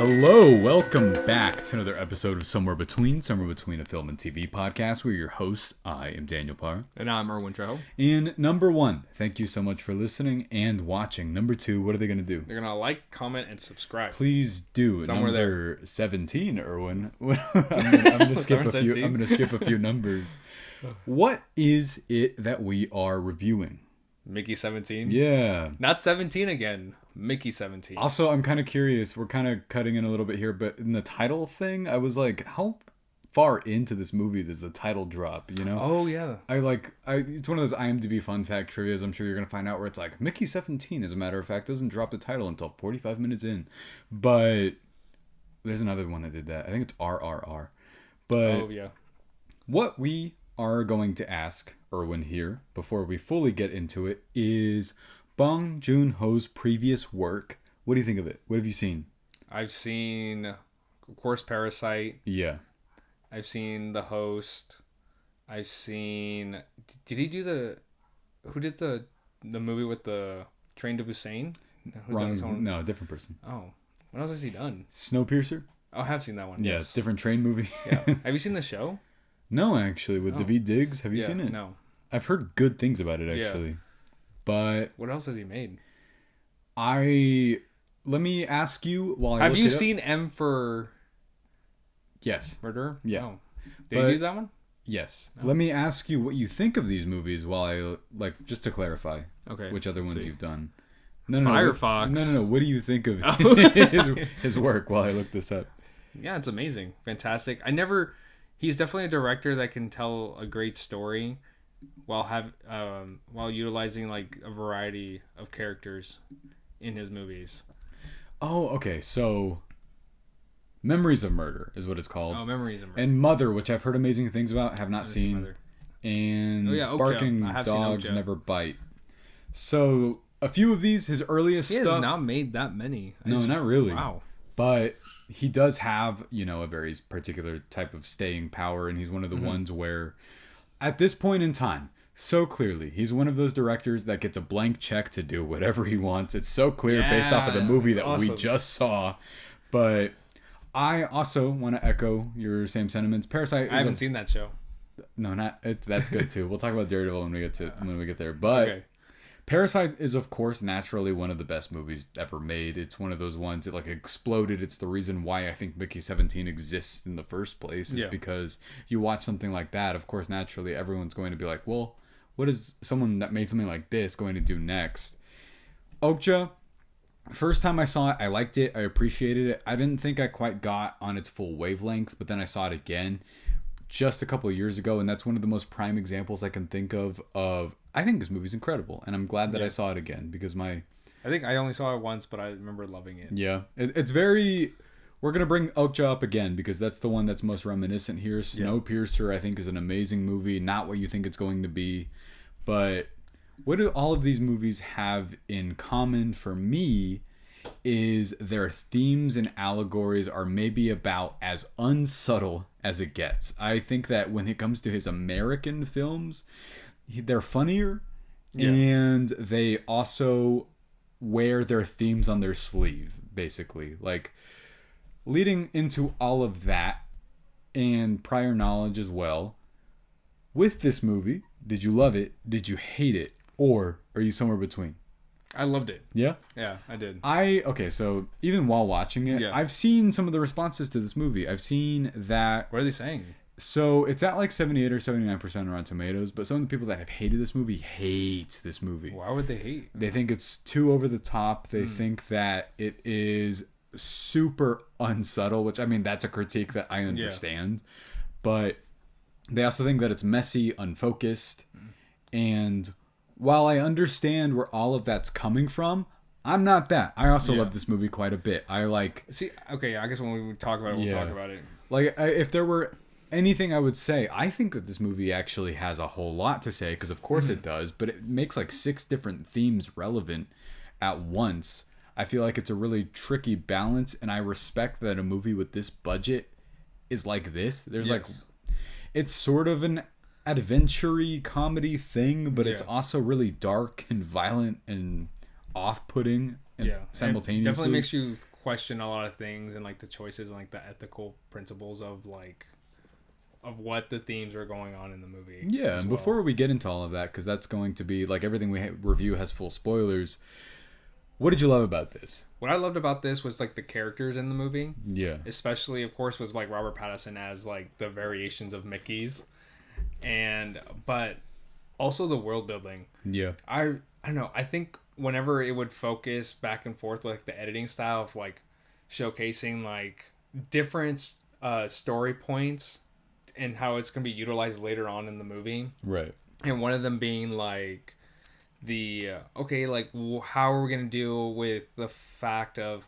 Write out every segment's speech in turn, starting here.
Hello, welcome back to another episode of Somewhere Between a Film and TV podcast. We're your hosts. I am Daniel Parr. And I'm Erwin. And number one, thank you so much for listening and watching. Number two, what are they going to do? They're going to like, comment, and subscribe. Please do. Somewhere number there. 17, Erwin. I'm going to skip a few numbers. What is it that we are reviewing? Mickey 17? Yeah. Not 17 again. Mickey 17. Also, I'm kind of curious. We're kind of cutting in a little bit here, but in the title thing, I was like, how far into this movie does the title drop, you know? Oh, yeah. It's one of those IMDb fun fact trivias I'm sure you're going to find out where it's like, Mickey 17, as a matter of fact, doesn't drop the title until 45 minutes in. But there's another one that did that. I think it's RRR. But oh, yeah. What we are going to ask Erwin here, before we fully get into it, is Bong Joon Ho's previous work. What do you think of it? What have you seen? I've seen, of course, Parasite. Yeah. I've seen The Host. I've seen... Did he do who did the movie with the Train to Busan? Wrong. No, different person. Oh. What else has he done? Snowpiercer? Oh, I have seen that one. Yeah, yes. Different train movie. Yeah. Have you seen the show? No, actually, with Daveed Diggs. Have you seen it? No. I've heard good things about it, actually. Yeah. But what else has he made? Let me ask you while I have you seen M for Yes. Murder? Yeah. Oh. Did he do that one? Yes. Oh. Let me ask you what you think of these movies while just to clarify. Okay. Which other ones you've done. Firefox. No. What do you think of his work while I look this up? Yeah, it's amazing. Fantastic. He's definitely a director that can tell a great story while utilizing like a variety of characters in his movies. Oh, okay. So Memories of Murder is what it's called. Oh, Memories of Murder. And Mother, which I've heard amazing things about, have not seen. Mother. And Barking Dogs Never Bite. So a few of these, his earliest stuff. He has not made that many. No, not really. Wow. But he does have, a very particular type of staying power, and he's one of the ones where, at this point in time, so clearly, he's one of those directors that gets a blank check to do whatever he wants. It's so clear based off of the movie that we just saw. But I also want to echo your same sentiments. Parasite. I haven't seen that show. No, that's good too. We'll talk about Daredevil when we get there. But okay. Parasite is, of course, naturally one of the best movies ever made. It's one of those ones that exploded. It's the reason why I think Mickey 17 exists in the first place. Is because you watch something like that, of course, naturally everyone's going to be like, well, what is someone that made something like this going to do next? Okja, first time I saw it, I liked it. I appreciated it. I didn't think I quite got on its full wavelength, but then I saw it again just a couple of years ago, and that's one of the most prime examples I can think of I think this movie's incredible, and I'm glad that I saw it again because I think I only saw it once, but I remember loving it. Yeah. It's very... We're going to bring Okja up again because that's the one that's most reminiscent here. Snowpiercer, I think, is an amazing movie. Not what you think it's going to be. But what do all of these movies have in common for me is their themes and allegories are maybe about as unsubtle as it gets. I think that when it comes to his American films, they're funnier and they also wear their themes on their sleeve, basically. Leading into all of that and prior knowledge as well, with this movie, did you love it? Did you hate it? Or are you somewhere between? I loved it. Yeah? Yeah, I did. Okay, so even while watching it, I've seen some of the responses to this movie. I've seen that... What are they saying? So it's at 78 or 79% on Rotten Tomatoes, but some of the people that have hated this movie hate this movie. Why would they hate? They think it's too over the top. They think that it is super unsubtle, which, I mean, that's a critique that I understand. But they also think that it's messy, unfocused, and while I understand where all of that's coming from, I'm not that. I also love this movie quite a bit. See, okay, I guess when we talk about it, we'll talk about it. If there were anything I would say, I think that this movie actually has a whole lot to say, because of course it does, but it makes 6 different themes relevant at once. I feel like it's a really tricky balance, and I respect that a movie with this budget is like this. There's it's sort of an adventure-y comedy thing, but it's also really dark and violent and off-putting simultaneously. It definitely makes you question a lot of things and like the choices and like the ethical principles of like of what the themes are going on in the movie. Yeah, and before we get into all of that, because that's going to be like everything we review has full spoilers. What did you love about this? What I loved about this was like the characters in the movie. Yeah. Especially, of course, with like Robert Pattinson as like the variations of Mickey's, but also the world building. Yeah. I don't know. I think whenever it would focus back and forth with like the editing style of like showcasing like different story points and how it's going to be utilized later on in the movie. Right. And one of them being like how are we going to deal with the fact of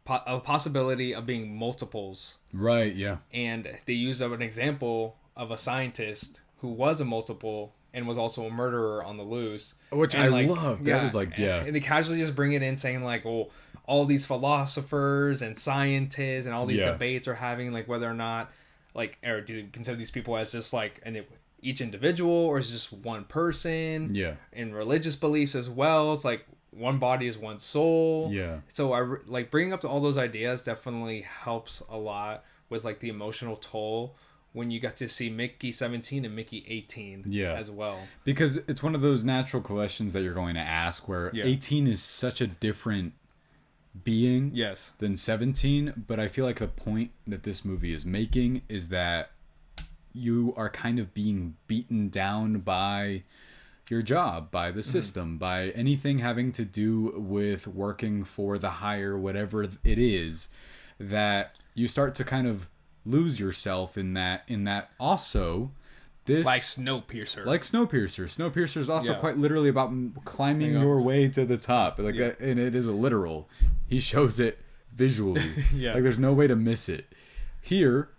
a possibility of being multiples. Right, yeah. And they used an example of a scientist who was a multiple and was also a murderer on the loose. Which and I loved. That was like, yeah. And they casually just bring it in saying like, well, all these philosophers and scientists and all these debates are having like whether or not like, or do you consider these people as just like each individual, or is it just one person? Yeah. And religious beliefs as well. It's like one body is one soul. Yeah. So I like bringing up all those ideas definitely helps a lot with like the emotional toll when you got to see Mickey 17 and Mickey 18 as well. Because it's one of those natural questions that you're going to ask where 18 is such a different being than 17, but I feel like the point that this movie is making is that you are kind of being beaten down by your job, by the system, by anything having to do with working for the higher whatever it is, that you start to kind of lose yourself in that also this like Snowpiercer. Snowpiercer is also quite literally about climbing your way to the top, like that, and it is a literal. He shows it visually. Like there's no way to miss it. Here,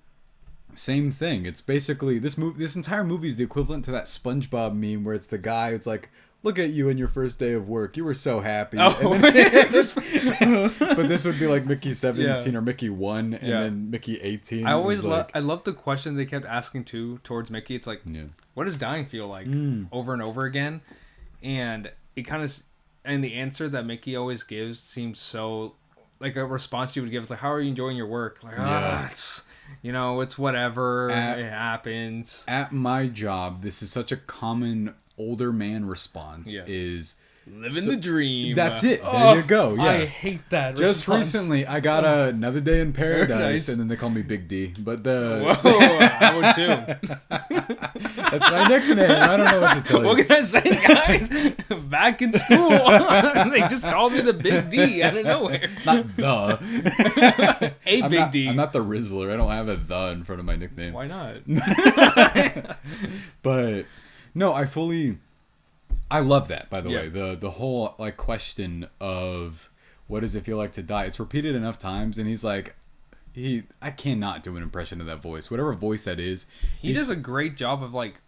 same thing. It's basically this entire movie is the equivalent to that SpongeBob meme where it's the guy. It's like, look at you in your first day of work. You were so happy. Oh, it's just, but this would be like Mickey 17 or Mickey 1 and then Mickey 18. I love the question they kept asking too towards Mickey. It's like, what does dying feel like over and over again? And it kind of, and the answer that Mickey always gives seems so like a response you would give. It's like, how are you enjoying your work? Like, it's, it's whatever. It happens. At my job, this is such a common older man response is living the dream. That's it. There you go. Yeah. I hate that Just recently, I got another day in paradise, and then they call me Big D. But I would too. That's my nickname. I don't know what to tell you. What can I say, guys? Back in school, they just called me the Big D out of nowhere. Not the. Big D. I'm not the Rizzler. I don't have a the in front of my nickname. Why not? But no, I love that, by the way. The whole like question of what does it feel like to die? It's repeated enough times, and he's like, I cannot do an impression of that voice. Whatever voice that is. He does a great job of like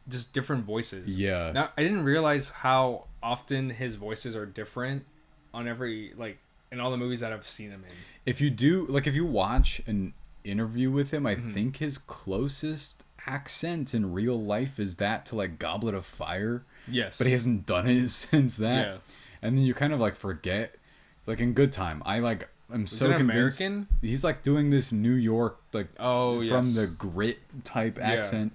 just different voices. Yeah. Now, I didn't realize how often his voices are different on every like in all the movies that I've seen him in. If you watch an interview with him, I think his closest accent in real life is that to like Goblet of Fire. Yes. But he hasn't done it since that. Yeah. And then you kind of like forget, like in Good Time, I'm so convinced American? He's like doing this New York like from the grit type accent.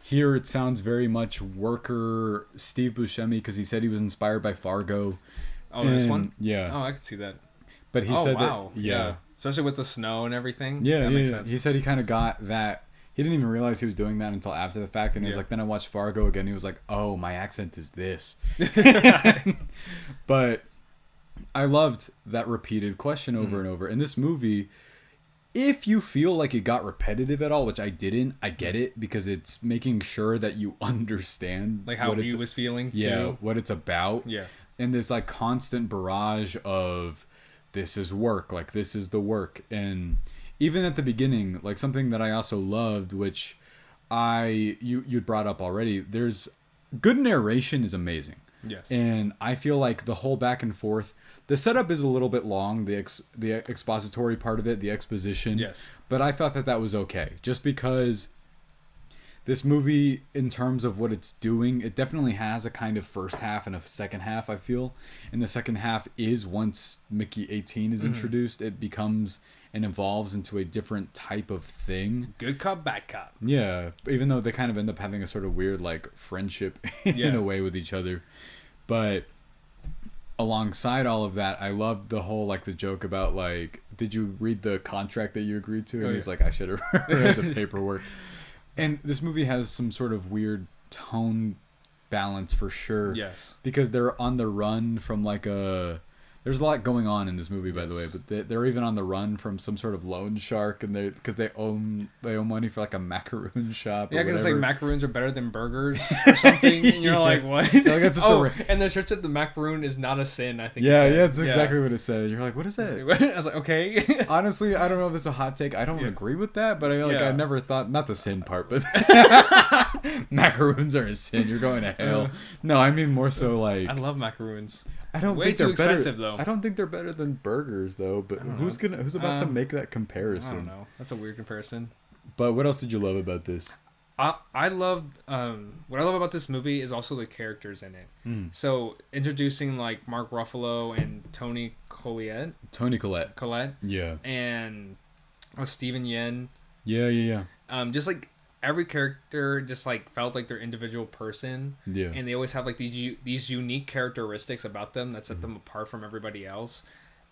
Here it sounds very much worker Steve Buscemi because he said he was inspired by Fargo. Oh, this one? Yeah. Oh, I could see that. But he said that especially with the snow and everything. Yeah, that makes sense. He said he kind of got that. He didn't even realize he was doing that until after the fact, and he was like, then I watched Fargo again. He was like, oh, my accent is this. But I loved that repeated question over and over. In this movie, if you feel like it got repetitive at all, which I didn't, I get it, because it's making sure that you understand like how he was feeling. Yeah, what it's about. Yeah. And this like constant barrage of this is work, like this is the work. And even at the beginning, like something that I also loved, which you brought up already, there's good narration is amazing. Yes. And I feel like the whole back and forth, the setup is a little bit long, the expository part of it, the exposition. Yes. But I thought that was okay, just because this movie, in terms of what it's doing, it definitely has a kind of first half and a second half, I feel. And the second half is, once Mickey 18 is introduced, it becomes and evolves into a different type of thing. Good cop, bad cop. Yeah, even though they kind of end up having a sort of weird, like, friendship in a way with each other. But alongside all of that, I loved the whole, like, the joke about, like, did you read the contract that you agreed to? And he's like, I should have read the paperwork. And this movie has some sort of weird tone balance for sure. Yes. Because they're on the run from, like, there's a lot going on in this movie, by the way, but they're even on the run from some sort of loan shark, and because they owe money for, like, a macaroon shop. Yeah, because it's like macaroons are better than burgers or something, and you're like, what? Like, that's and the shirt said the macaroon is not a sin. I think. Yeah, it's exactly what it said. You're like, what is that? I was like, okay. Honestly, I don't know if it's a hot take. I don't agree with that, but I never thought, not the sin part, but macaroons are a sin. You're going to hell. No, I mean more so like, I love macaroons. I don't Way think too they're expensive, better. though. I don't think they're better than burgers, though. But who's about to make that comparison? I don't know. That's a weird comparison. But what else did you love about this? I loved what I love about this movie is also the characters in it. So introducing like Mark Ruffalo and Tony Collette. Yeah. And Steven Yeun. Yeah. Just like every character just like felt like their individual person. Yeah. And they always have like these unique characteristics about them that set them apart from everybody else.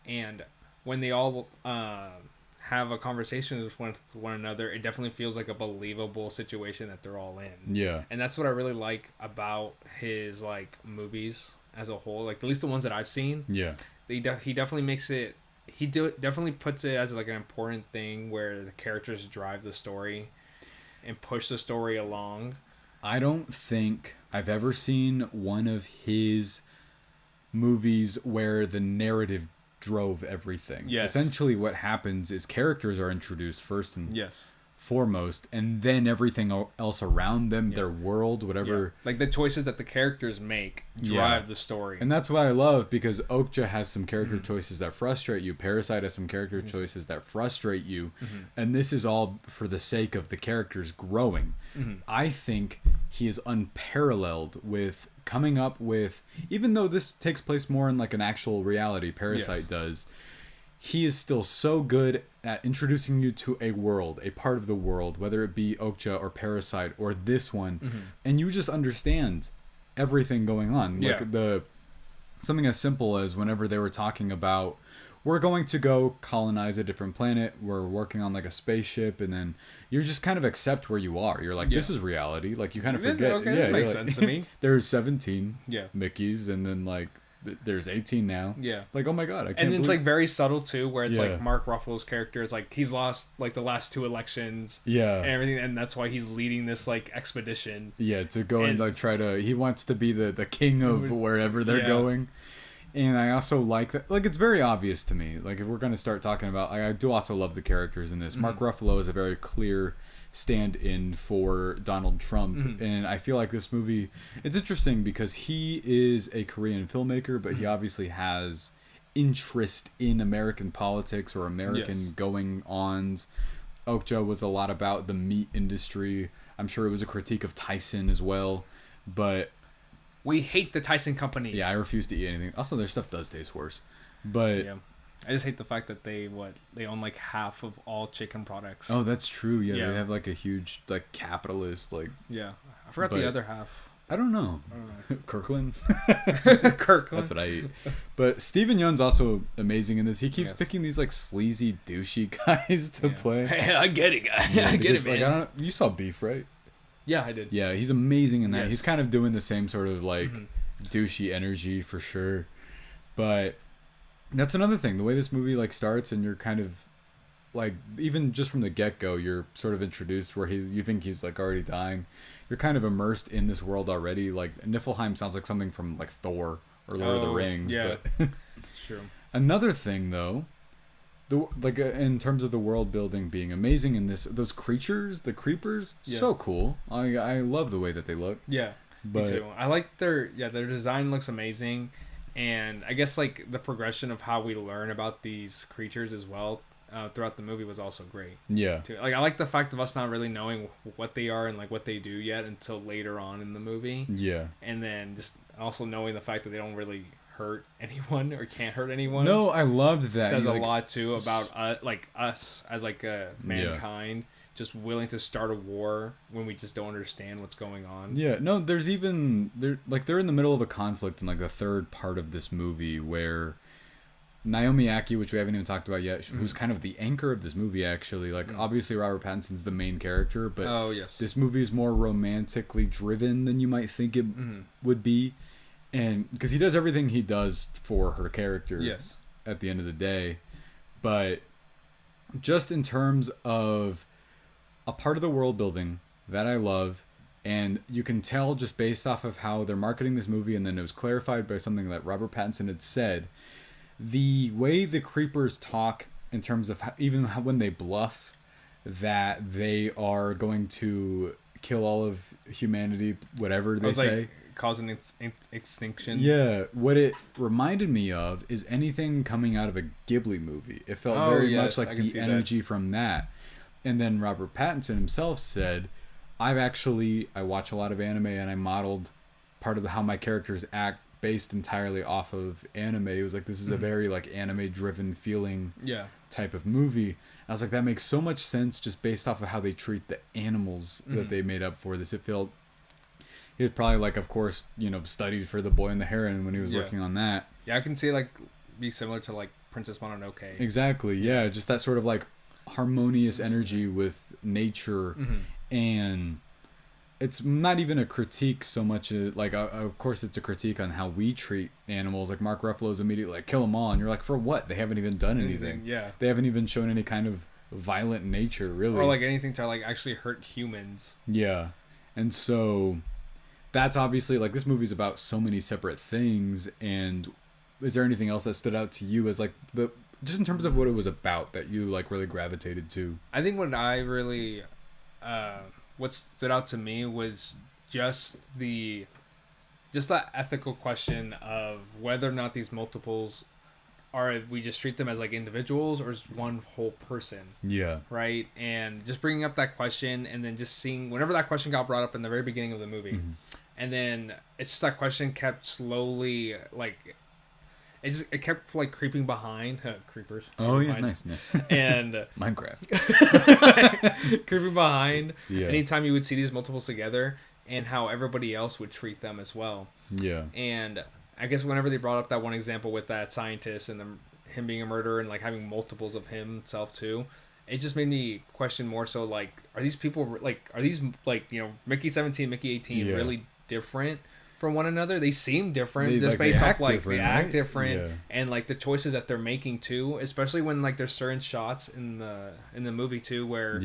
And when they all have a conversation with one another, it definitely feels like a believable situation that they're all in. Yeah. And that's what I really like about his like movies as a whole, like at least the ones that I've seen. Yeah. He definitely makes it. Definitely puts it as like an important thing where the characters drive the story and push the story along. I don't think I've ever seen one of his movies where the narrative drove everything. Yes. Essentially what happens is characters are introduced first and foremost, and then everything else around them, their world, whatever. Like the choices that the characters make drive the story. And that's what I love, because Okja has some character choices that frustrate you. Parasite has some character choices that frustrate you. And this is all for the sake of the characters growing. I think he is unparalleled with coming up with, even though this takes place more in like an actual reality, Parasite does, he is still so good at introducing you to a world, a part of the world, whether it be Okja or Parasite or this one, and you just understand everything going on. Like something as simple as whenever they were talking about, we're going to go colonize a different planet, we're working on like a spaceship, and then you just kind of accept where you are. You're like, this is reality. Like you kind of forget. Okay, this makes sense to me. There's 17 Mickeys, and then like there's 18 now. Yeah. Like, oh my god, I can't And it's like very subtle too, where it's Yeah. like Mark Ruffalo's character is like he's lost like the last 2 elections. Yeah. And everything, and that's why he's leading this like expedition. Yeah, to go and like try to, he wants to be the king of wherever they're going. And I also like that, like, it's very obvious to me. Like, if we're going to start talking about, I do also love the characters in this. Mark Ruffalo is a very clear stand-in for Donald Trump, and I feel like this movie, it's interesting because he is a Korean filmmaker, but he obviously has interest in American politics or American going-ons. Okja was a lot about the meat industry. I'm sure it was a critique of Tyson as well, but we hate the Tyson company. Yeah, I refuse to eat anything. Also, their stuff does taste worse, but I just hate the fact that they own like half of all chicken products. Oh, that's true. Yeah, they have like a huge like capitalist like. Yeah, I forgot the other half. I don't know. Kirkland. Kirkland. That's what I eat. But Steven Yeun's also amazing in this. He keeps picking these like sleazy, douchey guys to play. Hey, I get it, guy. I get it, man. Like, you saw Beef, right? Yeah, I did. Yeah, he's amazing in that. He's kind of doing the same sort of like douchey energy for sure. But that's another thing. The way this movie like starts, and you're kind of like, even just from the get-go, you're sort of introduced where you think he's like already dying. You're kind of immersed in this world already. Like Niflheim sounds like something from like Thor or Lord of the Rings. Yeah, but it's true. Another thing though, in terms of the world building being amazing in this, those creatures, the creepers, so cool. I love the way that they look. Yeah, me too. I like their design looks amazing, and I guess like the progression of how we learn about these creatures as well throughout the movie was also great. Yeah. Too. Like I like the fact of us not really knowing what they are and like what they do yet until later on in the movie. Yeah. And then just also knowing the fact that they don't really hurt anyone or can't hurt anyone. No, I loved that. Says a lot too about like us as like a mankind. Yeah. Just willing to start a war when we just don't understand what's going on. Yeah, no, there's even they're in the middle of a conflict in like the third part of this movie where Naomi Aki, which we haven't even talked about yet, who's kind of the anchor of this movie actually. Like obviously Robert Pattinson's the main character, but this movie is more romantically driven than you might think it would be, and because he does everything he does for her character. Yes. At the end of the day, but just in terms of a part of the world building that I love, and you can tell just based off of how they're marketing this movie, and then it was clarified by something that Robert Pattinson had said, the way the creepers talk in terms of how, when they bluff that they are going to kill all of humanity, whatever they say. Like causing extinction. Yeah, what it reminded me of is anything coming out of a Ghibli movie. It felt very much like the energy from that. And then Robert Pattinson himself said, I watch a lot of anime, and I modeled part of how my characters act based entirely off of anime. It was like, this is a very like anime driven feeling type of movie. I was like, that makes so much sense just based off of how they treat the animals that they made up for this. It felt, he had probably like, of course, studied for The Boy and the Heron when he was working on that. Yeah, I can see like be similar to like Princess Mononoke. Exactly. Yeah, just that sort of like harmonious energy with nature, and it's not even a critique so much like of course it's a critique on how we treat animals. Like Mark Ruffalo's immediately like, kill them all, and you're like, for what? They haven't even done anything. They haven't even shown any kind of violent nature really, or like anything to like actually hurt humans. And so that's obviously like, this movie's about so many separate things. And is there anything else that stood out to you as like just in terms of what it was about that you like really gravitated to? I think what I really, what stood out to me was just that ethical question of whether or not these multiples we just treat them as like individuals or as one whole person. Yeah. Right. And just bringing up that question, and then just seeing whenever that question got brought up in the very beginning of the movie, and then it's just that question kept slowly like. It kept like creeping behind creepers. Oh yeah, nice. And Minecraft creeping behind. Yeah. Anytime you would see these multiples together, and how everybody else would treat them as well. Yeah. And I guess whenever they brought up that one example with that scientist and him being a murderer and like having multiples of himself too, it just made me question more so like, are these Mickey 17, Mickey 18 really different from one another? They seem different just based off like they act different, and like the choices that they're making too, especially when like there's certain shots in the movie too where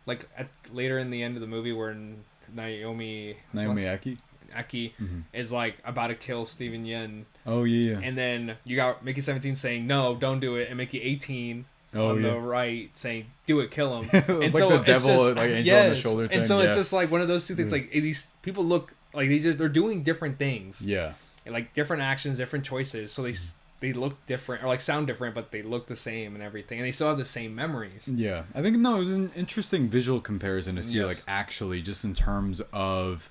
like later in the end of the movie where Naomi Aki is like about to kill Steven Yeun. Oh yeah. And then you got Mickey 17 saying no, don't do it, and Mickey 18 on the right saying do it, kill him. And like so the devil just, like angel on the shoulder thing. And so it's just like one of those two things. Like these people look like they're doing different things. Yeah. Like different actions, different choices. So they look different or like sound different, but they look the same and everything. And they still have the same memories. Yeah. I think, no, it was an interesting visual comparison to see like actually just in terms of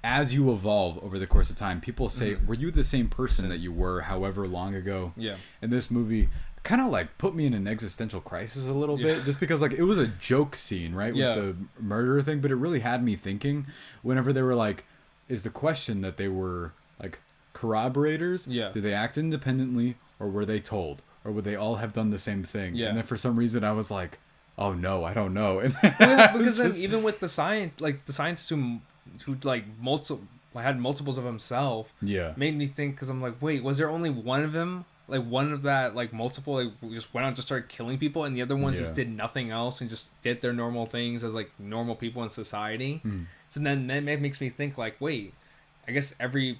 as you evolve over the course of time, people say, were you the same person that you were however long ago? Yeah. And this movie kind of like put me in an existential crisis a little bit, just because like it was a joke scene, right? With the murderer thing, but it really had me thinking whenever they were like, is the question that they were like corroborators? Yeah. Did they act independently, or were they told, or would they all have done the same thing? Yeah. And then for some reason I was like, oh no, I don't know. And because then even with the scientist who like had multiples of himself, made me think, because I'm like, wait, was there only one of him? Like one of that like multiple like just went out and just started killing people, and the other ones just did nothing else and just did their normal things as like normal people in society. So then that makes me think like, wait, I guess every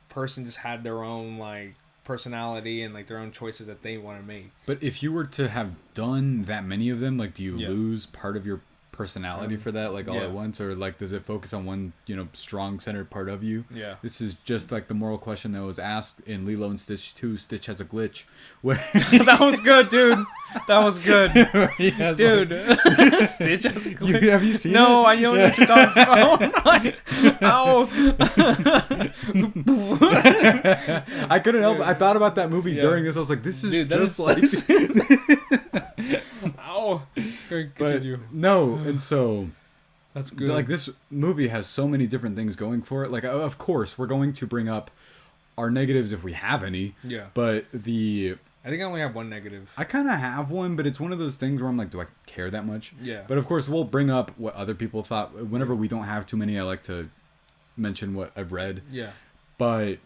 person just had their own like personality and like their own choices that they want to make. But if you were to have done that many of them, like, do you lose part of your personality for that, like all at once, or like does it focus on one, strong centered part of you? Yeah. This is just like the moral question that was asked in Lilo and Stitch 2, Stitch has a glitch. Where that was good, dude. That was good. Dude. Like... Stitch has a glitch. Have you seen it? No, I don't know what you're talking about. Ow. I couldn't help it. I thought about that movie during this. I was like, this is just like... Ow. Continue. No, and so... That's good. Like, this movie has so many different things going for it. Like, of course, we're going to bring up our negatives if we have any. Yeah. But I think I only have one negative. I kind of have one, but it's one of those things where I'm like, do I care that much? Yeah. But of course, we'll bring up what other people thought. Whenever we don't have too many, I like to mention what I've read. Yeah. But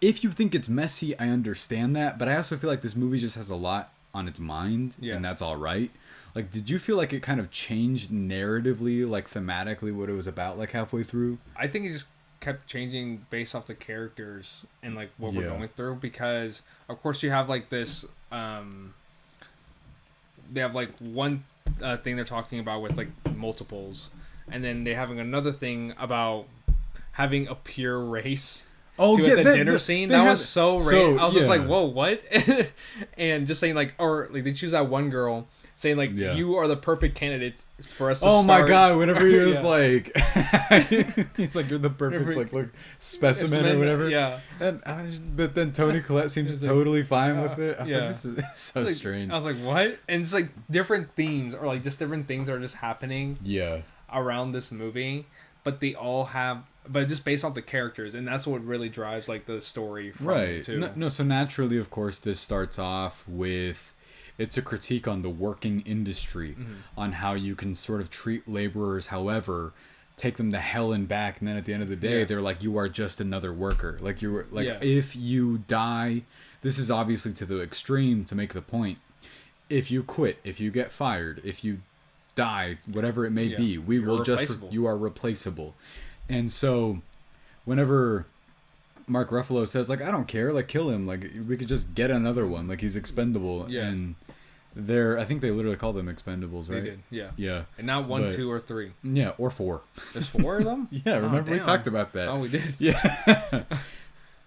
if you think it's messy, I understand that. But I also feel like this movie just has a lot on its mind, and that's all right. Like, did you feel like it kind of changed narratively, like thematically, what it was about, like halfway through? I think it just kept changing based off the characters and like what we're going through, because of course you have like this they have like one thing they're talking about with like multiples, and then they're having another thing about having a pure race. Oh, at the dinner scene, that was so I was just like, whoa, what? And just saying like, or like they choose that one girl saying like, you are the perfect candidate for us to start. My god, whenever he was like he's like, you're the perfect like specimen or whatever. Yeah. And but then Toni Collette seems totally fine with it. I was like, this is so like, strange. I was like, what? And it's like different themes, or like just different things are just happening around this movie, but they all have, but just based off the characters, and that's what really drives like the story from it too. No, so naturally, of course, this starts off with, it's a critique on the working industry, on how you can sort of treat laborers, however, take them to hell and back, and then at the end of the day, they're like, you are just another worker. Like, you're like, if you die, this is obviously to the extreme to make the point. If you quit, if you get fired, if you die, whatever it may be, we will you are replaceable. And so whenever Mark Ruffalo says like, I don't care, like, kill him, like, we could just get another one, like, he's expendable. And I think they literally call them expendables, right? They did, yeah. And not 1, 2, or 3. Yeah, or 4. There's 4 of them? Remember we talked about that. Oh, we did. Yeah.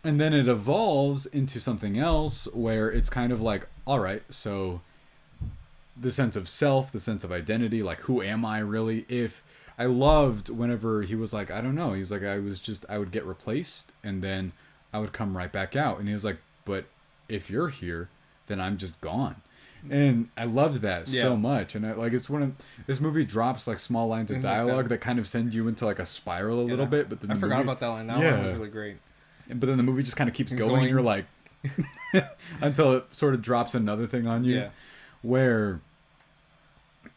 And then it evolves into something else where it's kind of like, all right, so the sense of self, the sense of identity, like, who am I really? If I loved whenever he was like, I don't know, he was like, I would get replaced and then I would come right back out, and he was like, but if you're here, then I'm just gone. And I loved that so much. And it's this movie drops like small lines of dialogue that kind of send you into like a spiral a little bit, but I forgot about that line. That one was really great. But then the movie just kind of keeps going and you're like until it sort of drops another thing on you where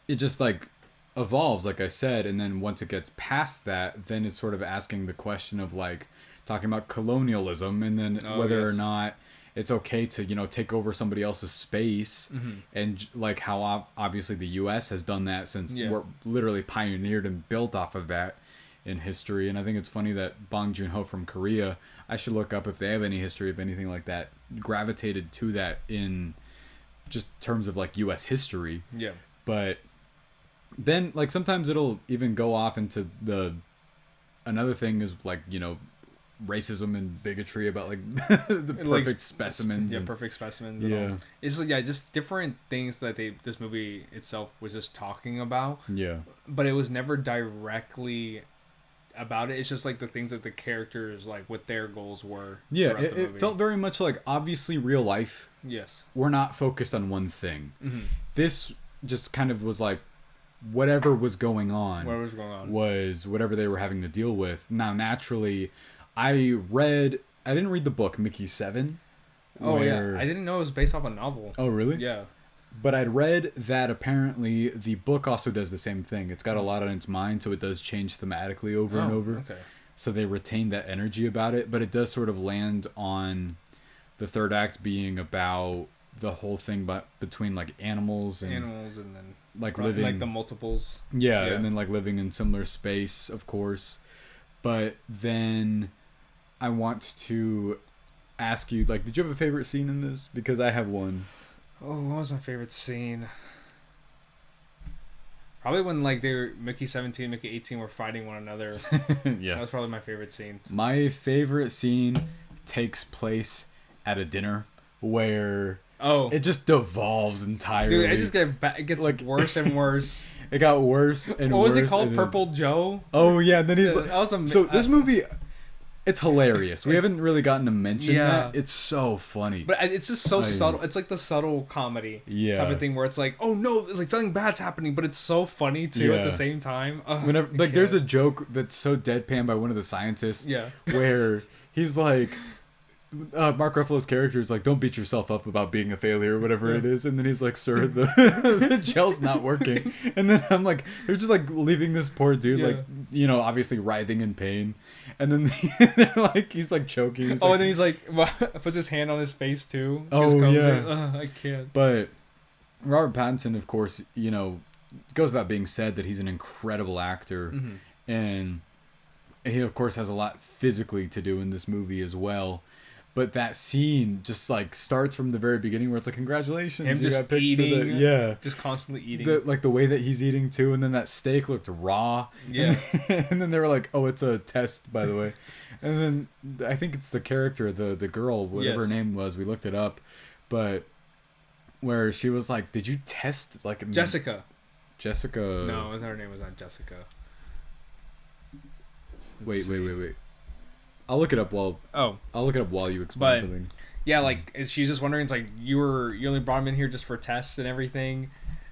it just like evolves, like I said, and then once it gets past that, then it's sort of asking the question of like talking about colonialism, and then whether or not it's okay to take over somebody else's space, and like how obviously the U.S. has done that since we're literally pioneered and built off of that in history. And I think it's funny that Bong Joon Ho from Korea, I should look up if they have any history of anything like that, gravitated to that in just terms of like U.S. history. Yeah, but then like sometimes it'll even go off into another thing is like racism and bigotry about like the perfect specimens. Yeah, perfect specimens. And all. It's just different things that this movie itself was just talking about. Yeah, but it was never directly about it. It's just like the things that the characters, like what their goals were. Yeah, it felt very much like obviously real life. Yes, we're not focused on one thing. This just kind of was like whatever was going on was whatever they were having to deal with. Now naturally, I didn't read the book Mickey 7. Oh yeah, I didn't know it was based off a novel. Oh really? Yeah. But I'd read that apparently the book also does the same thing. It's got a lot on its mind, so it does change thematically over and over. Okay. So they retain that energy about it, but it does sort of land on the third act being about the whole thing between like animals and then like living like the multiples. Yeah, and then like living in similar space, of course. But then I want to ask you, like, did you have a favorite scene in this? Because I have one. Oh, what was my favorite scene? Probably when like they were Mickey 17, Mickey 18 were fighting one another. Yeah. That was probably my favorite scene. My favorite scene takes place at a dinner where it just devolves entirely. Dude, it gets like worse and worse. It got worse and worse. What was it called? Purple Joe? Oh yeah, and then he's like, so this movie, it's hilarious. We haven't really gotten to mention that. It's so funny. But it's just so subtle. It's like the subtle comedy type of thing where it's like, oh no, it's like something bad's happening, but it's so funny too at the same time. Whenever like there's a joke that's so deadpan by one of the scientists where he's like, Mark Ruffalo's character is like, don't beat yourself up about being a failure or whatever it is, and then he's like, sir, the gel's not working, and then I'm like, they're just like leaving this poor dude like, you know, obviously writhing in pain, and then they're like, he's like choking. He's and then he's like puts his hand on his face too. I can't. But Robert Pattinson, of course, you know, goes without being said that he's an incredible actor, and he of course has a lot physically to do in this movie as well. But that scene just like starts from the very beginning where it's like, congratulations, him just eating, just constantly eating, the way that he's eating too, and then that steak looked raw, and then they were like, oh, it's a test, by the way, and then I think it's the character, the girl, whatever her name was, we looked it up, but where she was like, did you test like Jessica? No, her name was not Jessica. Wait. I'll look it up while you explain something. Yeah, like she's just wondering. It's like you only brought him in here just for tests and everything,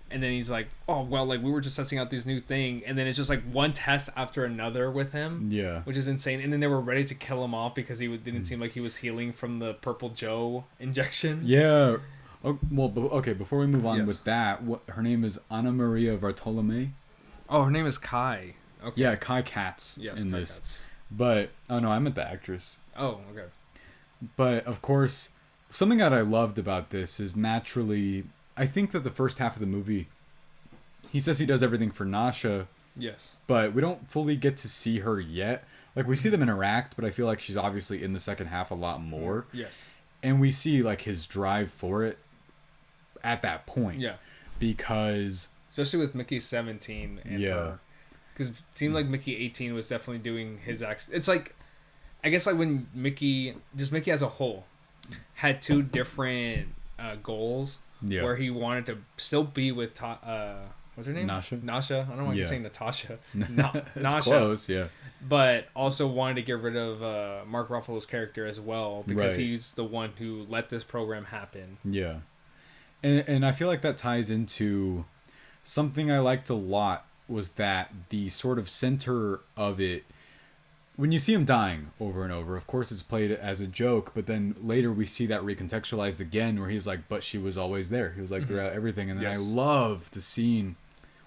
and then he's like, oh well, like we were just testing out this new thing, and then it's just like one test after another with him. Yeah, which is insane. And then they were ready to kill him off because he didn't seem like he was healing from the Purple Joe injection. Yeah. Oh, well, okay. Before we move on with that, her name is Anna Maria Bartolome. Oh, her name is Kai. Okay. Yeah, Kai Katz in Kai this. Katz. But, oh no, I meant the actress. Oh, okay. But, of course, something that I loved about this is naturally, I think that the first half of the movie, he says he does everything for Nasha. Yes. But we don't fully get to see her yet. Like, we see them interact, but I feel like she's obviously in the second half a lot more. Yes. And we see, like, his drive for it at that point. Yeah. Because... especially with Mickey 17 and her. Because it seemed like Mickey 18 was definitely doing his action. It's like, I guess like when Mickey as a whole, had two different goals. Yeah. Where he wanted to still be with, what's her name? Nasha. I don't know why I keep saying Natasha. It's Nasha. Close, yeah. But also wanted to get rid of Mark Ruffalo's character as well. Because he's the one who let this program happen. Yeah. And I feel like that ties into something I liked a lot. Was that the sort of center of it, when you see him dying over and over, of course it's played as a joke, but then later we see that recontextualized again where he's like, but she was always there. He was like throughout everything. And then I love the scene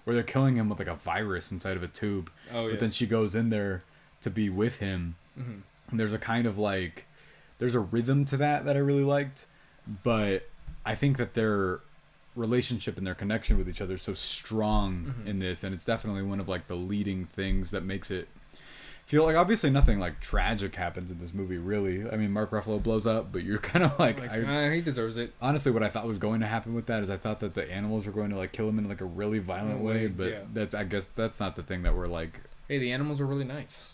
where they're killing him with like a virus inside of a tube. But then she goes in there to be with him. And there's a kind of like, there's a rhythm to that I really liked. But I think that they're relationship and their connection with each other is so strong in this, and it's definitely one of like the leading things that makes it feel like, obviously nothing like tragic happens in this movie really. I mean, Mark Ruffalo blows up, but you're kind of like he deserves it. Honestly, what I thought was going to happen with that is I thought that the animals were going to like kill him in like a really violent way, but that's, I guess that's not the thing that we're like, hey, the animals were really nice.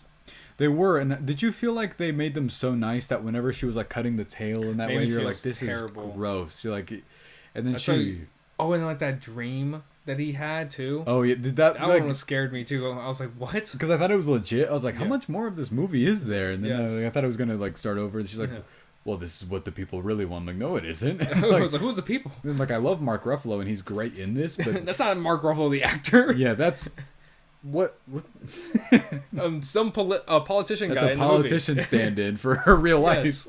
They were. And did you feel like they made them so nice that whenever she was like cutting the tail in that way, you're like, this terrible. Is gross. You're like, and then that's and then like that dream that he had too. Oh yeah, did that like, one scared me too. I was like, what? Because I thought it was legit. I was like, how much more of this movie is there? And then I thought it was gonna like start over. And she's like, well, this is what the people really want. I'm like, no, it isn't. Like, I was like, who's the people? And like, I love Mark Ruffalo and he's great in this, but that's not Mark Ruffalo the actor. Yeah, that's what some politician that's guy. That's a politician stand-in for her real life. Yes.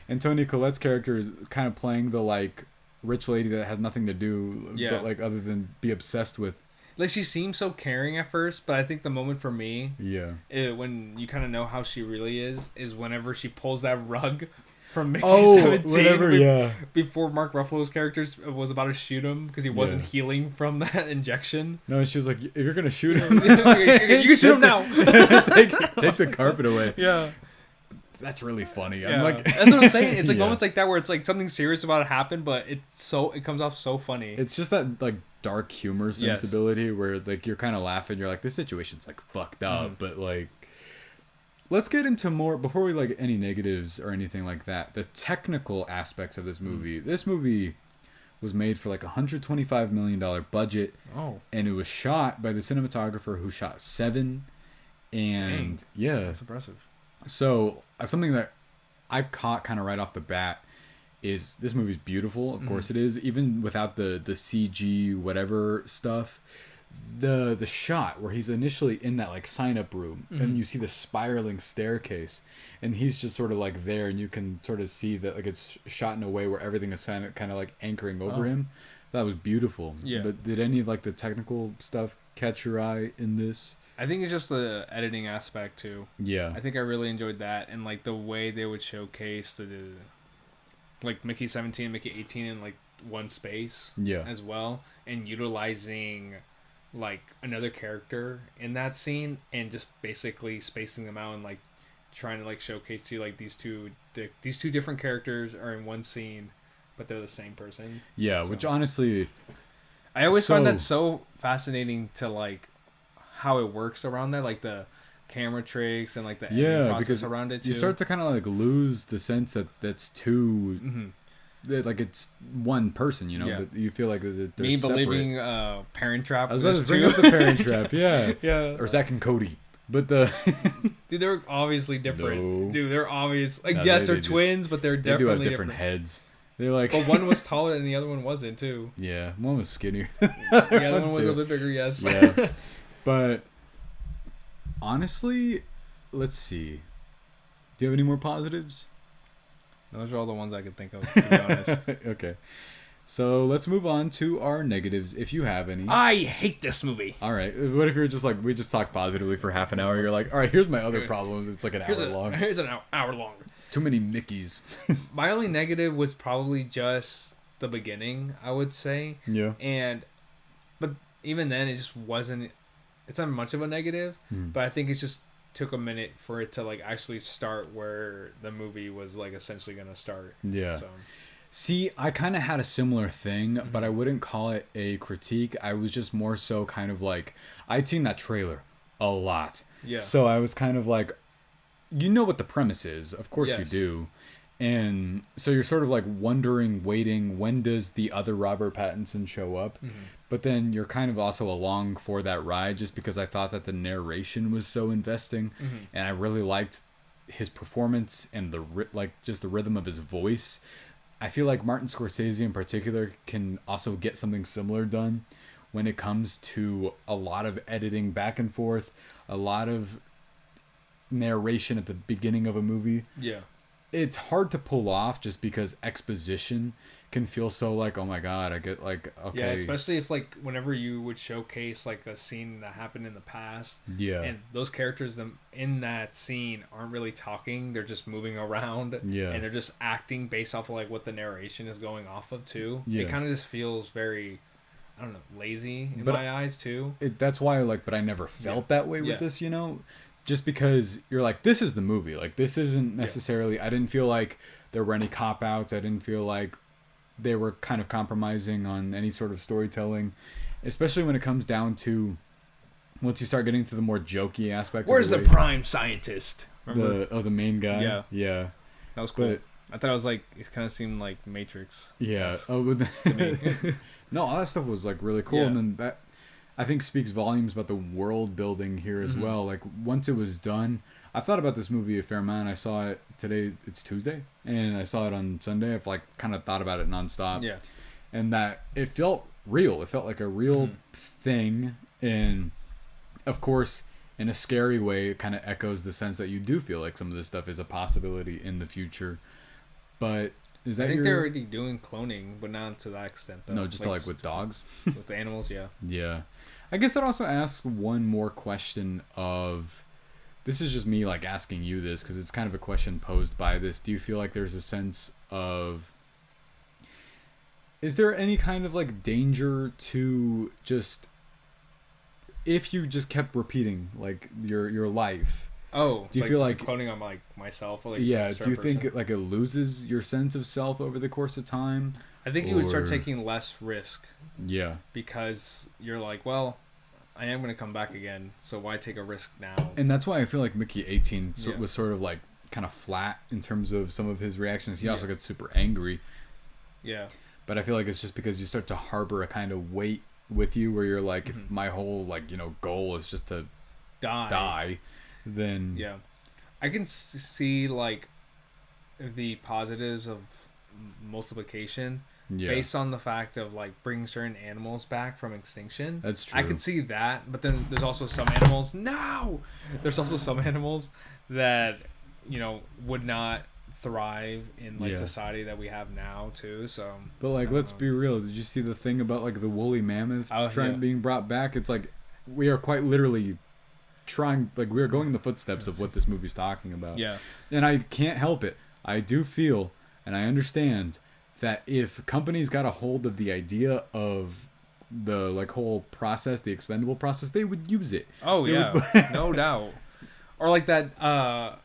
And Toni Collette's character is kind of playing the like rich lady that has nothing to do but like other than be obsessed with, like, she seems so caring at first, but I think the moment for me when you kind of know how she really is whenever she pulls that rug from Mickey 17 before Mark Ruffalo's character was about to shoot him because he wasn't healing from that injection. No, she was like, if you're gonna shoot him you can shoot him now. take the carpet away. that's really funny. Yeah. I'm like, that's what I'm saying. It's like Yeah. moments like that where it's like something serious about to happen, but it comes off so funny. It's just that like dark humor sensibility where like you're kind of laughing. You're like, this situation's like fucked up, but like, let's get into more before we like any negatives or anything like that. The technical aspects of this movie. This movie was made for like $125 million budget. Oh. And it was shot by the cinematographer who shot Seven. And Dang. yeah. That's impressive. So something that I caught kind of right off the bat is this movie's beautiful. Of course it is. Even without the CG whatever stuff. The shot where he's initially in that like sign up room and you see the spiraling staircase and he's just sort of like there and you can sort of see that like it's shot in a way where everything is kind of like anchoring over him. That was beautiful. Yeah. But did any of like the technical stuff catch your eye in this? I think it's just the editing aspect too. Yeah. I think I really enjoyed that and like the way they would showcase the like Mickey 17 and Mickey 18 in like one space as well and utilizing like another character in that scene and just basically spacing them out and like trying to like showcase to you like these two different characters are in one scene but they're the same person. Yeah, so. Which honestly I always find that so fascinating to like how it works around that, like the camera tricks and like the editing process around it too. You start to kind of like lose the sense that that's two like it's one person, you know, but you feel like they're me separate. Believing Parent Trap. I was about to bring up the Parent Trap, yeah. Or Zack and Cody, but dude, they're obviously different. No. Dude, they're obvious. Like yes, they're twins, but they're definitely do have different heads. They're like, but one was taller and the other one wasn't too. Yeah, one was skinnier. The other one was a bit bigger. Yes. Yeah, but honestly, let's see. Do you have any more positives? Those are all the ones I could think of, to be honest. Okay. So let's move on to our negatives, if you have any. I hate this movie. All right. What if you're just like, we just talked positively for half an hour. You're like, all right, here's my other problems. It's like an hour long. Here's an hour long. Too many Mickeys. My only negative was probably just the beginning, I would say. Yeah. But even then, it just wasn't, it's not much of a negative, but I think it just took a minute for it to like actually start where the movie was like essentially gonna start. Yeah. So. See, I kind of had a similar thing, but I wouldn't call it a critique. I was just more so kind of like, I'd seen that trailer a lot. Yeah. So I was kind of like, you know what the premise is. Of course you do. And so you're sort of like wondering, waiting, when does the other Robert Pattinson show up? But then you're kind of also along for that ride just because I thought that the narration was so investing. And I really liked his performance and just the rhythm of his voice. I feel like Martin Scorsese in particular can also get something similar done when it comes to a lot of editing back and forth, a lot of narration at the beginning of a movie. Yeah. It's hard to pull off just because exposition can feel so like, oh my god, I get like, okay. Yeah, especially if like whenever you would showcase like a scene that happened in the past. Yeah. And those characters in that scene aren't really talking. They're just moving around. Yeah. And they're just acting based off of like what the narration is going off of too. Yeah. It kind of just feels very, I don't know, lazy in my eyes too. That's why but I never felt that way with this, you know? Just because you're like, this is the movie. Like, this isn't necessarily... I didn't feel like there were any cop-outs. I didn't feel like they were kind of compromising on any sort of storytelling. Especially when it comes down to... Once you start getting to the more jokey aspect. Where's the prime scientist? The main guy? Yeah. Yeah. That was cool. I thought it was like... It kind of seemed like Matrix. Yeah. To me. No, all that stuff was like really cool. Yeah. And then that... I think speaks volumes about the world building here as well. Like, once it was done, I thought about this movie a fair amount. I saw it today. It's Tuesday, and I saw it on Sunday. I've like kind of thought about it nonstop. Yeah, and that it felt real. It felt like a real thing, and of course, in a scary way, it kind of echoes the sense that you do feel like some of this stuff is a possibility in the future. But is that? I think they're already doing cloning, but not to that extent. Though. No, just like with dogs. With the animals, yeah. Yeah. I guess that also asks one more question of, this is just me like asking you this because it's kind of a question posed by this. Do you feel like there's a sense of, is there any kind of like danger to just, if you just kept repeating like your life, Oh, do you feel like cloning on like myself? Or like yeah? Do you think like it loses your sense of self over the course of time? I think you would start taking less risk. Yeah. Because you're like, well, I am going to come back again, so why take a risk now? And that's why I feel like Mickey 18 was sort of like kind of flat in terms of some of his reactions. He also gets super angry. Yeah. But I feel like it's just because you start to harbor a kind of weight with you where you're like, if my whole like, you know, goal is just to die, then yeah. I can see like the positives of multiplication. Based on the fact of like bringing certain animals back from extinction. That's true. I can see that, but then there's also some animals. No, there's also some animals that you know would not thrive in like society that we have now too. So, but like, let's be real. Did you see the thing about like the woolly mammoths being brought back? It's like we are quite literally trying. Like we are going in the footsteps of what this movie's talking about. Yeah, and I can't help it. I do feel, and I understand that if companies got a hold of the idea of the like whole process, the expendable process, they would use it. Oh yeah, no doubt. Or like that, or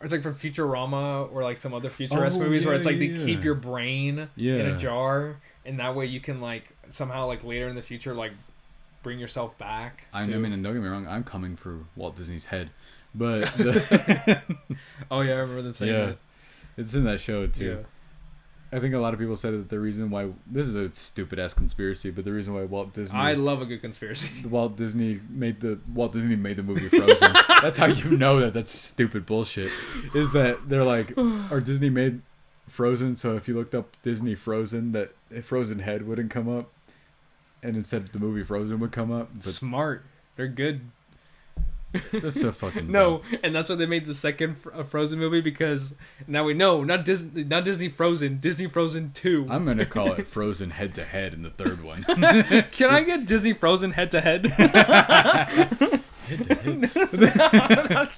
it's like from Futurama or like some other futurist movies where it's like they keep your brain in a jar, and that way you can like somehow like later in the future like bring yourself back. I mean, and don't get me wrong, I'm coming for Walt Disney's head, but oh yeah, I remember them saying that. It's in that show too. Yeah. I think a lot of people said that the reason why this is a stupid ass conspiracy, but the reason why Walt Disney I love a good conspiracy. Walt Disney made the movie Frozen. That's how you know that that's stupid bullshit. Is that they're like, or Disney made Frozen, so if you looked up Disney Frozen, that Frozen head wouldn't come up, and instead the movie Frozen would come up. But smart, they're good. That's so fucking no, and that's why they made the second Frozen movie, because now we know not Disney Frozen, Disney Frozen 2. I'm gonna call it Frozen head to head in the third one. Can I get Disney Frozen head to head?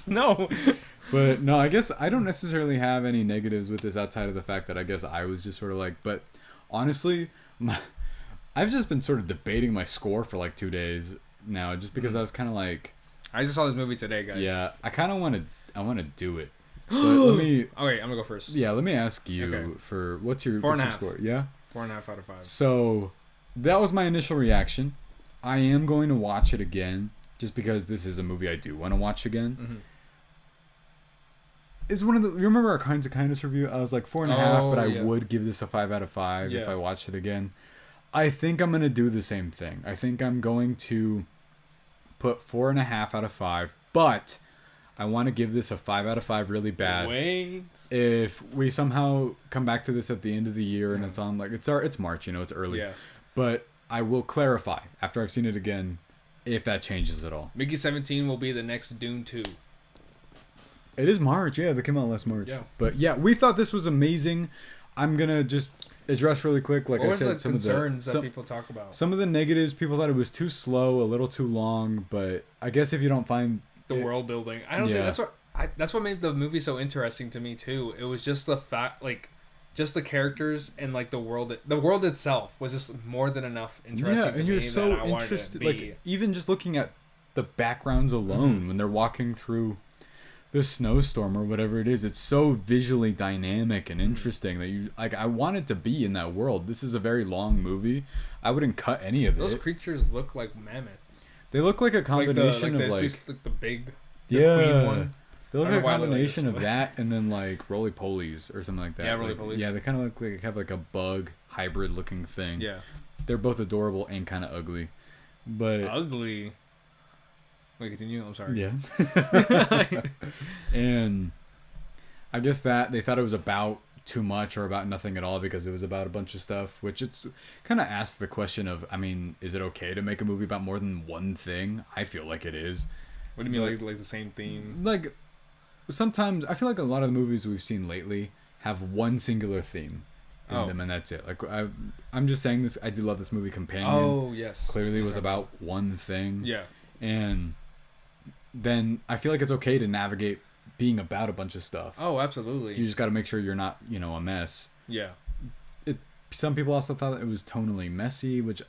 No. But no, I guess I don't necessarily have any negatives with this outside of the fact that I guess I was just sort of like, but honestly, I've just been sort of debating my score for like 2 days now, just because I was kind of like. I just saw this movie today, guys. Yeah, I kind of want to do it. But let me. Oh wait, I'm gonna go first. Yeah, let me ask you for what's your score? Yeah, 4.5 out of 5. So that was my initial reaction. I am going to watch it again, just because this is a movie I do want to watch again. Mm-hmm. Is one of the you remember our Kinds of Kindness review? I was like 4.5, but I would give this a 5 out of 5 if I watched it again. I think I'm gonna do the same thing. I think I'm going to put 4.5 out of 5, but I want to give this a 5 out of 5 really bad. Wait. If we somehow come back to this at the end of the year and it's on like it's March, you know, it's early. Yeah. But I will clarify after I've seen it again if that changes at all. Mickey 17 will be the next Dune 2. It is March, yeah, they came out last March. Yeah. But yeah, we thought this was amazing. I'm gonna just address really quick, like what I said, some concerns that people talk about. Some of the negatives, people thought it was too slow, a little too long, but I guess if you don't find the world building, I don't think that's what made the movie so interesting to me too. It was just the fact, like, just the characters and like the world itself was just more than enough interesting. Yeah, and you're so interested, like even just looking at the backgrounds alone when they're walking through the snowstorm or whatever it is, it's so visually dynamic and interesting that you like. I wanted to be in that world. This is a very long movie. I wouldn't cut any of it. Those creatures look like mammoths. They look like a combination of the big queen one. They look like a combination of that and then like roly-polies or something like that. Yeah, roly-polies. Yeah, they kind of look like have like a bug hybrid looking thing. Yeah, they're both adorable and kind of ugly. But ugly. Wait, continue. I'm sorry. Yeah. And I guess that they thought it was about too much or about nothing at all because it was about a bunch of stuff, which it's kind of asks the question of, I mean, is it okay to make a movie about more than one thing? I feel like it is. What do you mean, like the same theme? Like, sometimes, I feel like a lot of the movies we've seen lately have one singular theme in them, and that's it. Like, I'm just saying this, I do love this movie, Companion. Oh, yes. Clearly was about one thing. Yeah. And then I feel like it's okay to navigate being about a bunch of stuff. Oh, absolutely. You just got to make sure you're not, a mess. Yeah. Some people also thought it was tonally messy, which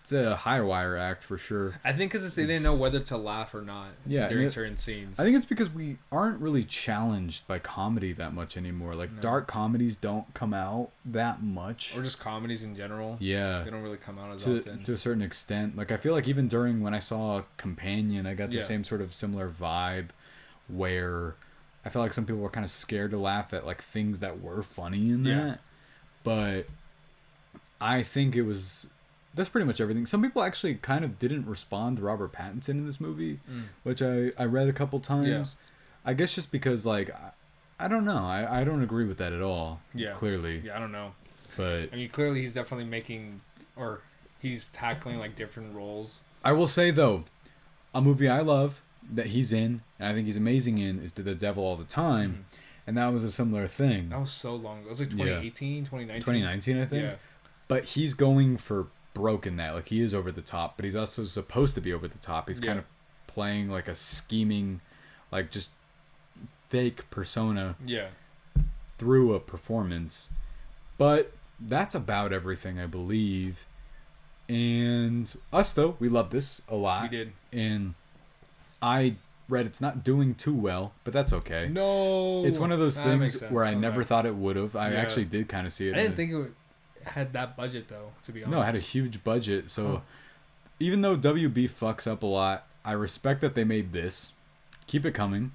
it's a high wire act for sure. I think because they didn't know whether to laugh or not during certain scenes. I think it's because we aren't really challenged by comedy that much anymore. Like, dark comedies don't come out that much. Or just comedies in general. Yeah. They don't really come out as often. To a certain extent. Like, I feel like even during when I saw Companion, I got the same sort of similar vibe where I felt like some people were kind of scared to laugh at, like, things that were funny in that. But I think it was... That's pretty much everything. Some people actually kind of didn't respond to Robert Pattinson in this movie, which I read a couple times. Yeah. I guess just because, like, I don't know. I don't agree with that at all. Yeah. Clearly. Yeah, I don't know. But I mean, clearly he's definitely making, or he's tackling, like, different roles. I will say, though, a movie I love that he's in, and I think he's amazing in, is The Devil All the Time. And that was a similar thing. That was so long ago. It was like 2018, 2019. 2019, I think. Yeah. But he's going for broke in that. Like, he is over the top, but he's also supposed to be over the top. He's kind of playing like a scheming, like, just fake persona through a performance. But that's about everything, I believe. And us, though, we love this a lot. We did. And I read it's not doing too well, but that's okay. No, it's one of those things where I never thought it would have. I actually did kind of see it. I didn't think it had that budget, though, to be honest. No, it had a huge budget. So even though WB fucks up a lot, I respect that they made this. Keep it coming.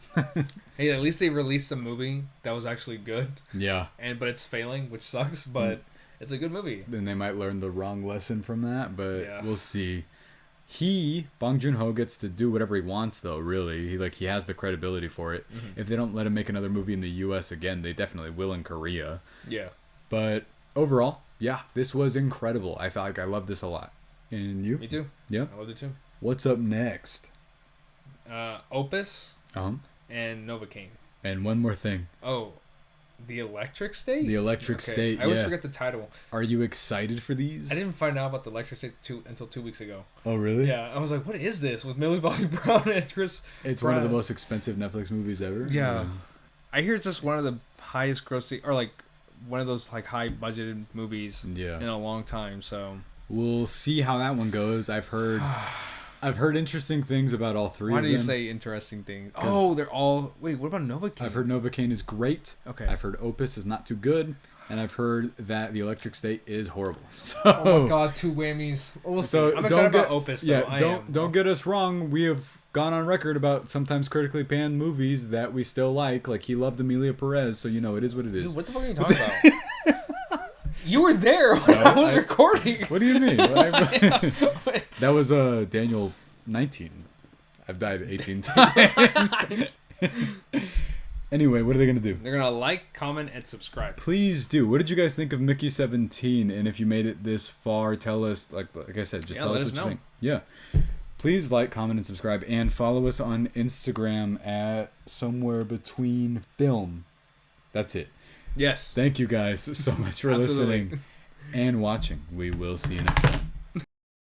Hey, at least they released a movie that was actually good. Yeah. But it's failing, which sucks, but it's a good movie. Then they might learn the wrong lesson from that, but we'll see. Bong Joon Ho, gets to do whatever he wants, though, really. He has the credibility for it. If they don't let him make another movie in the U.S. again, they definitely will in Korea. Yeah. But overall, this was incredible. I felt like I loved this a lot. And you? Me too. Yeah? I loved it too. What's up next? Opus and Novocaine. And one more thing. Oh, The Electric State? The Electric State, I always forget the title. Are you excited for these? I didn't find out about The Electric State until 2 weeks ago. Oh, really? Yeah, I was like, what is this? With Millie Bobby Brown and Chris It's Pratt. one of the most expensive Netflix movies ever. Yeah. I hear it's just one of the highest grossing, or like one of those like high budgeted movies in a long time, so we'll see how that one goes. I've heard interesting things about all three of them. Why do you say interesting things? Oh, they're all... Wait, what about Novocaine? I've heard Novocaine is great. Okay. I've heard Opus is not too good. And I've heard that The Electric State is horrible. So, oh my god, 2 whammies. We'll see. I'm excited about Opus, though. Yeah, don't get us wrong. We have gone on record about sometimes critically panned movies that we still like. Like, he loved Emilia Perez, so, it is what it is. Dude, what the fuck are you talking about? You were there when I was recording. What do you mean? That was Daniel 19. I've died 18 times. Anyway, what are they going to do? They're going to like, comment, and subscribe. Please do. What did you guys think of Mickey 17? And if you made it this far, tell us, like I said, just tell us what you think. Yeah. Please like, comment, and subscribe. And follow us on Instagram at somewhere between film. That's it. Yes. Thank you guys so much for listening and watching. We will see you next time.